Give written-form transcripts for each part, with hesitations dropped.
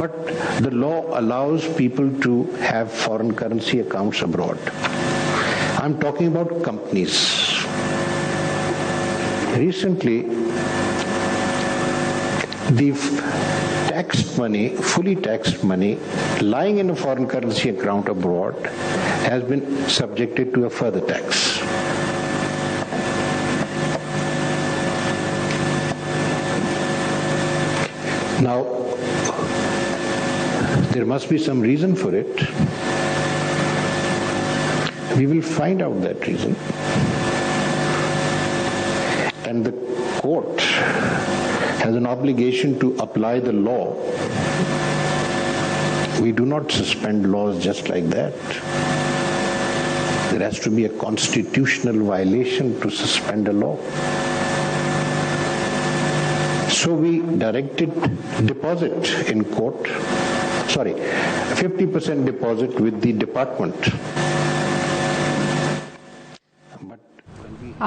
but the law allows people to have foreign currency accounts abroad. I'm talking about companies. Recently, the taxed money, fully taxed money, lying in a foreign currency account abroad has been subjected to a further tax. Now, there must be some reason for it. We will find out that reason. And the court has an obligation to apply the law. We do not suspend laws just like that. There has to be a constitutional violation to suspend a law. So we directed deposit in court, 50% deposit with the department.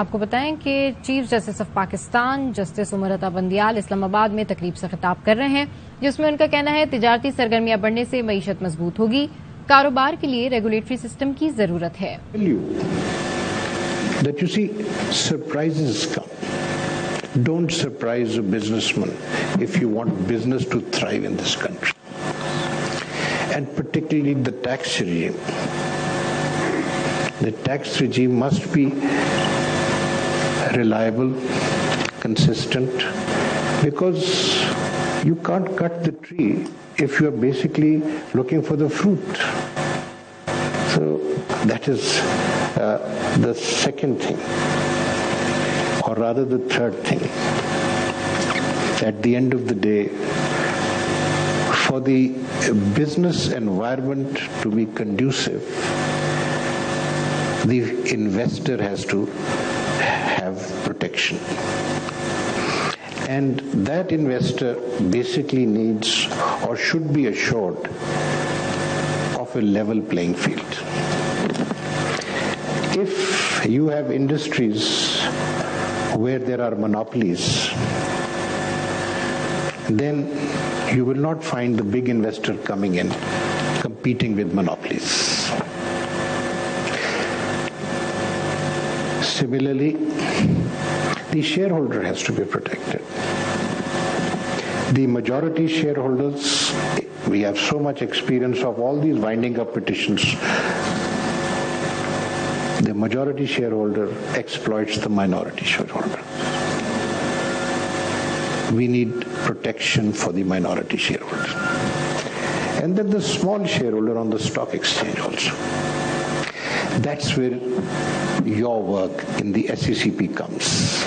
आपको बताएं कि chief justice of Pakistan justice Umar Ata Bandial Islamabad में तकरीब से खिताब कर रहे हैं, जिसमें उनका कहना है तिजारती सरगर्मियां बढ़ने से मईशत मजबूत होगी, कारोबार के लिए रेगुलेटरी सिस्टम की जरूरत है. That you see, surprises come. Don't surprise a businessman if you want business to thrive in this country. And particularly the tax regime. The tax regime must be reliable, consistent, because you can't cut the tree if you are basically looking for the fruit. So that is the second thing, or rather the third thing. At the end of the day, for the business environment to be conducive, the investor has to have protection. And that investor basically needs or should be assured of a level playing field. If you have industries where there are monopolies, then you will not find the big investor coming in, competing with monopolies. Similarly, the shareholder has to be protected. The majority shareholders, we have so much experience of all these winding up petitions. The majority shareholder exploits the minority shareholder. We need protection for the minority shareholder. And then the small shareholder on the stock exchange also. That's where your work in the SCCP comes,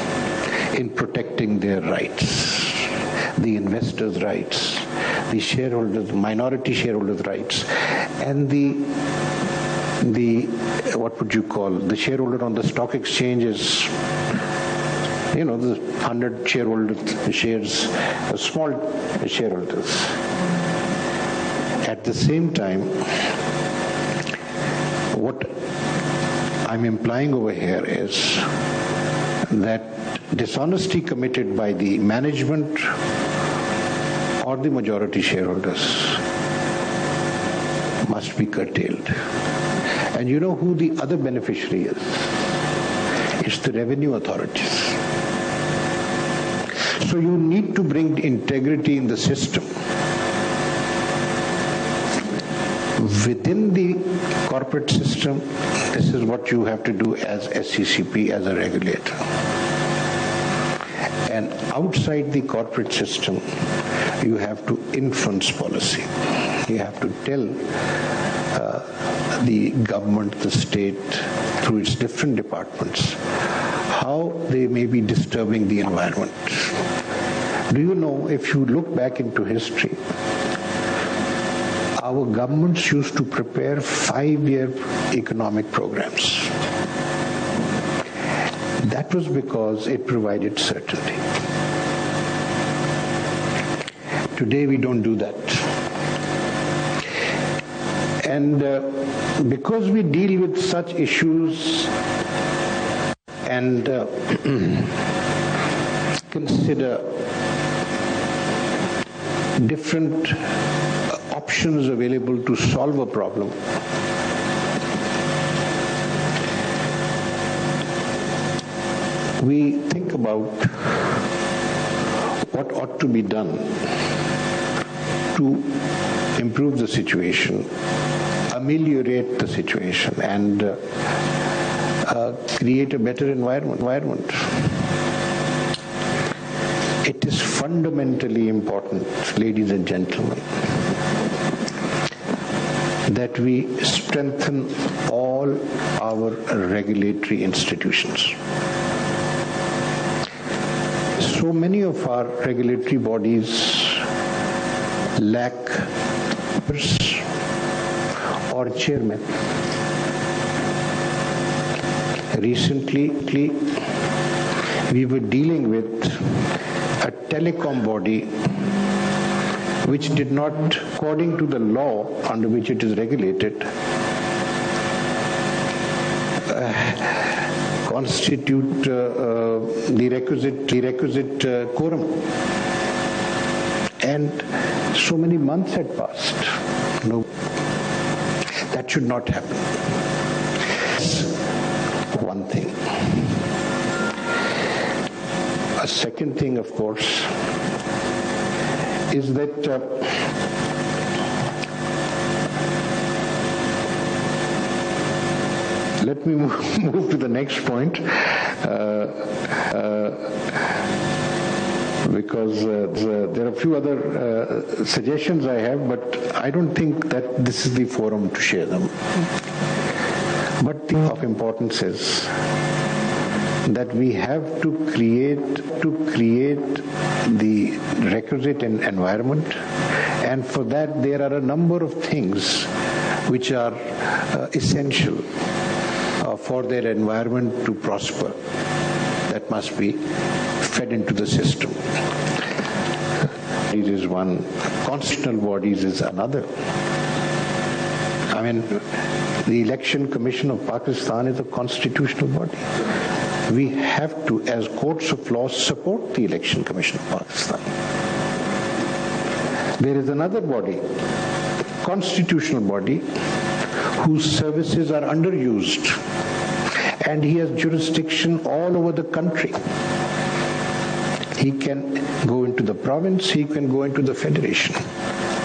in protecting their rights, the investors' rights, the shareholders, minority shareholders' rights, and the what would you call, the shareholder on the stock exchanges, the 100 shares, small shareholders. At the same time, what I'm implying over here is that dishonesty committed by the management or the majority shareholders must be curtailed. And you know who the other beneficiary is? It's the revenue authorities. So you need to bring integrity in the system. Within the corporate system, this is what you have to do as SCCP, as a regulator. And outside the corporate system, you have to influence policy. You have to tell the government, the state, through its different departments, how they may be disturbing the environment. Do you know, if you look back into history, our governments used to prepare 5-year economic programs. That was because it provided certainty. Today we don't do that. And because we deal with such issues and consider different options available to solve a problem. We think about what ought to be done to improve the situation, ameliorate the situation, and create a better environment. It is fundamentally important, ladies and gentlemen, that we strengthen all our regulatory institutions. So many of our regulatory bodies lack or chairman. Recently, we were dealing with a telecom body which did not, according to the law under which it is regulated, constitute the requisite quorum. And so many months had passed. No, that should not happen. One thing. A second thing, of course, is that let me move to the next point, because there are a few other suggestions I have, but I don't think that this is the forum to share them. But the of importance is that we have to create the requisite environment, and for that there are a number of things which are essential for their environment to prosper, that must be fed into the system. It is one, constitutional bodies is another. I mean, the Election Commission of Pakistan is a constitutional body. We have to, as courts of law, support the Election Commission of Pakistan. There is another body, constitutional body, whose services are underused, and he has jurisdiction all over the country. He can go into the province, he can go into the federation.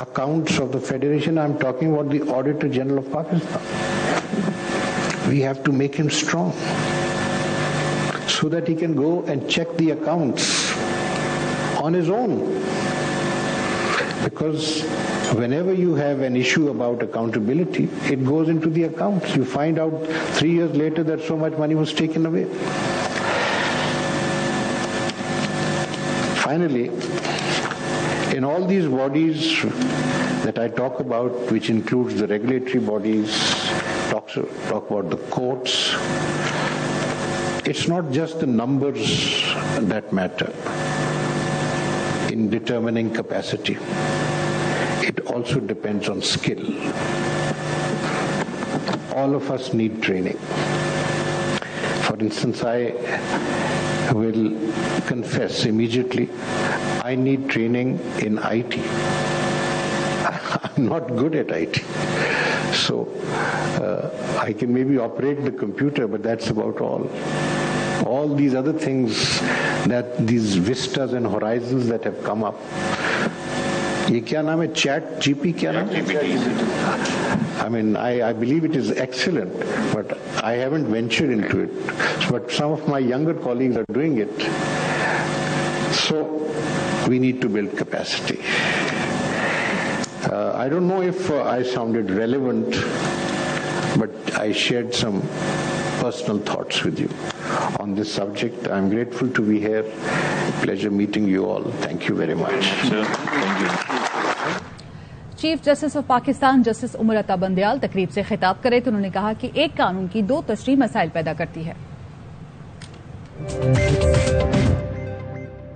Accounts of the federation, I'm talking about the Auditor General of Pakistan. We have to make him strong so that he can go and check the accounts on his own. Because whenever you have an issue about accountability, it goes into the accounts. You find out 3 years later that so much money was taken away. Finally, in all these bodies that I talk about, which includes the regulatory bodies, talk about the courts, it's not just the numbers that matter in determining capacity. It also depends on skill. All of us need training. For instance, I will confess immediately, I need training in IT. I'm not good at IT. So I can maybe operate the computer, but that's about all. All these other things, that these vistas and horizons that have come up, ये क्या नाम है, chat GP क्या नाम है? I mean, I believe it is excellent, but I haven't ventured into it. But some of my younger colleagues are doing it. So we need to build capacity. I don't know if I sounded relevant, but I shared some personal thoughts with you on this subject. I'm grateful to be here. Pleasure meeting you all. Thank you very much. Sure. Thank you. Chief justice of Pakistan justice Umar Ata Bandial तकरीब से खिताब करे तो उन्होंने कहा कि एक कानून की दो तशरीह मसाइल पैदा करती है।